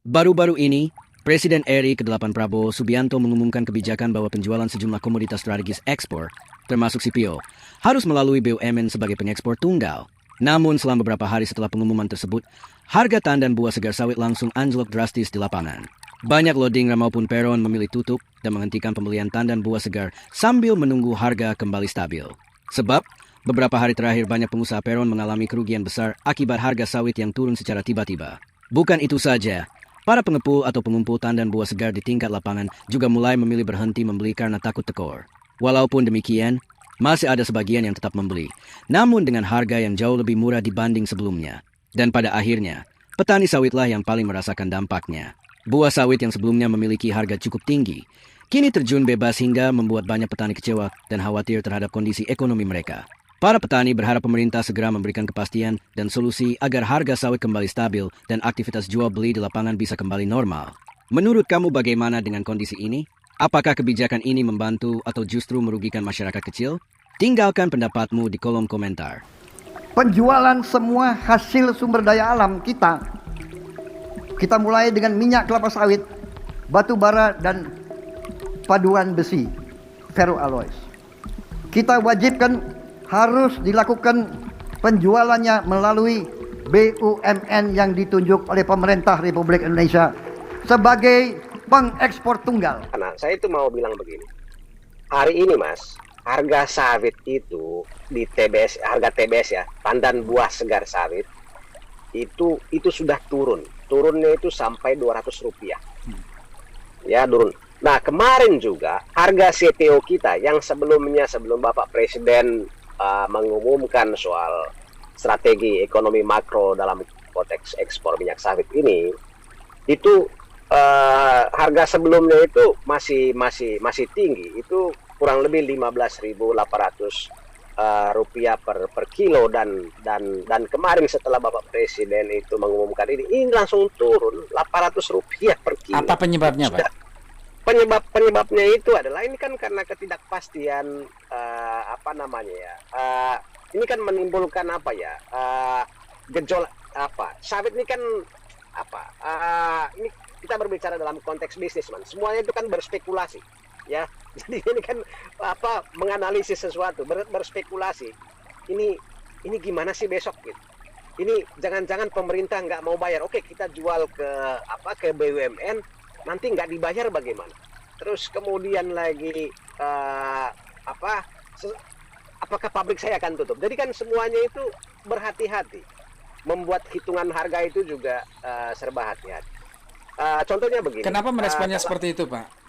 Baru-baru ini, Presiden RI ke-8 Prabowo Subianto mengumumkan kebijakan bahwa penjualan sejumlah komoditas strategis ekspor, termasuk CPO, harus melalui BUMN sebagai pengekspor tunggal. Namun selama beberapa hari setelah pengumuman tersebut, harga tandan buah segar sawit langsung anjlok drastis di lapangan. Banyak loading maupun peron memilih tutup dan menghentikan pembelian tandan buah segar sambil menunggu harga kembali stabil. Sebab, beberapa hari terakhir banyak pengusaha peron mengalami kerugian besar akibat harga sawit yang turun secara tiba-tiba. Bukan itu saja, para pengepul atau pengumpul tandan buah segar di tingkat lapangan juga mulai memilih berhenti membeli karena takut tekor. Walaupun demikian, masih ada sebagian yang tetap membeli, namun dengan harga yang jauh lebih murah dibanding sebelumnya. Dan pada akhirnya, petani sawitlah yang paling merasakan dampaknya. Buah sawit yang sebelumnya memiliki harga cukup tinggi, kini terjun bebas hingga membuat banyak petani kecewa dan khawatir terhadap kondisi ekonomi mereka. Para petani berharap pemerintah segera memberikan kepastian dan solusi agar harga sawit kembali stabil dan aktivitas jual beli di lapangan bisa kembali normal. Menurut kamu bagaimana dengan kondisi ini? Apakah kebijakan ini membantu atau justru merugikan masyarakat kecil? Tinggalkan pendapatmu di kolom komentar. Penjualan semua hasil sumber daya alam kita mulai dengan minyak kelapa sawit, batu bara dan paduan besi, ferroalloys. Kita wajibkan harus dilakukan penjualannya melalui BUMN yang ditunjuk oleh pemerintah Republik Indonesia sebagai pengekspor tunggal. Nah, saya itu mau bilang begini. Hari ini, Mas, harga sawit itu di TBS, harga TBS ya, tandan buah segar sawit itu sudah turun. Turunnya itu sampai Rp200. Ya, turun. Nah, kemarin juga harga CPO kita yang sebelum Bapak Presiden mengumumkan soal strategi ekonomi makro dalam konteks ekspor minyak sawit ini, itu harga sebelumnya itu masih tinggi, itu kurang lebih Rp15.800 per kilo dan kemarin setelah Bapak Presiden itu mengumumkan ini langsung turun Rp800 per kilo. Apa penyebabnya, Pak? Penyebabnya itu adalah ini kan karena ketidakpastian ini kan menimbulkan gejolak sawit ini kan ini kita berbicara dalam konteks bisnis, man. Semuanya itu kan berspekulasi, ya. Jadi ini kan menganalisis sesuatu, berspekulasi. Ini gimana sih besok gitu. Ini jangan-jangan pemerintah nggak mau bayar. Oke, kita jual ke BUMN, nanti nggak dibayar bagaimana? Terus kemudian lagi apakah pabrik saya akan tutup? Jadi kan semuanya itu berhati-hati, membuat hitungan harga itu juga serba hati-hati. Contohnya begini. Kenapa meresponnya seperti itu, Pak?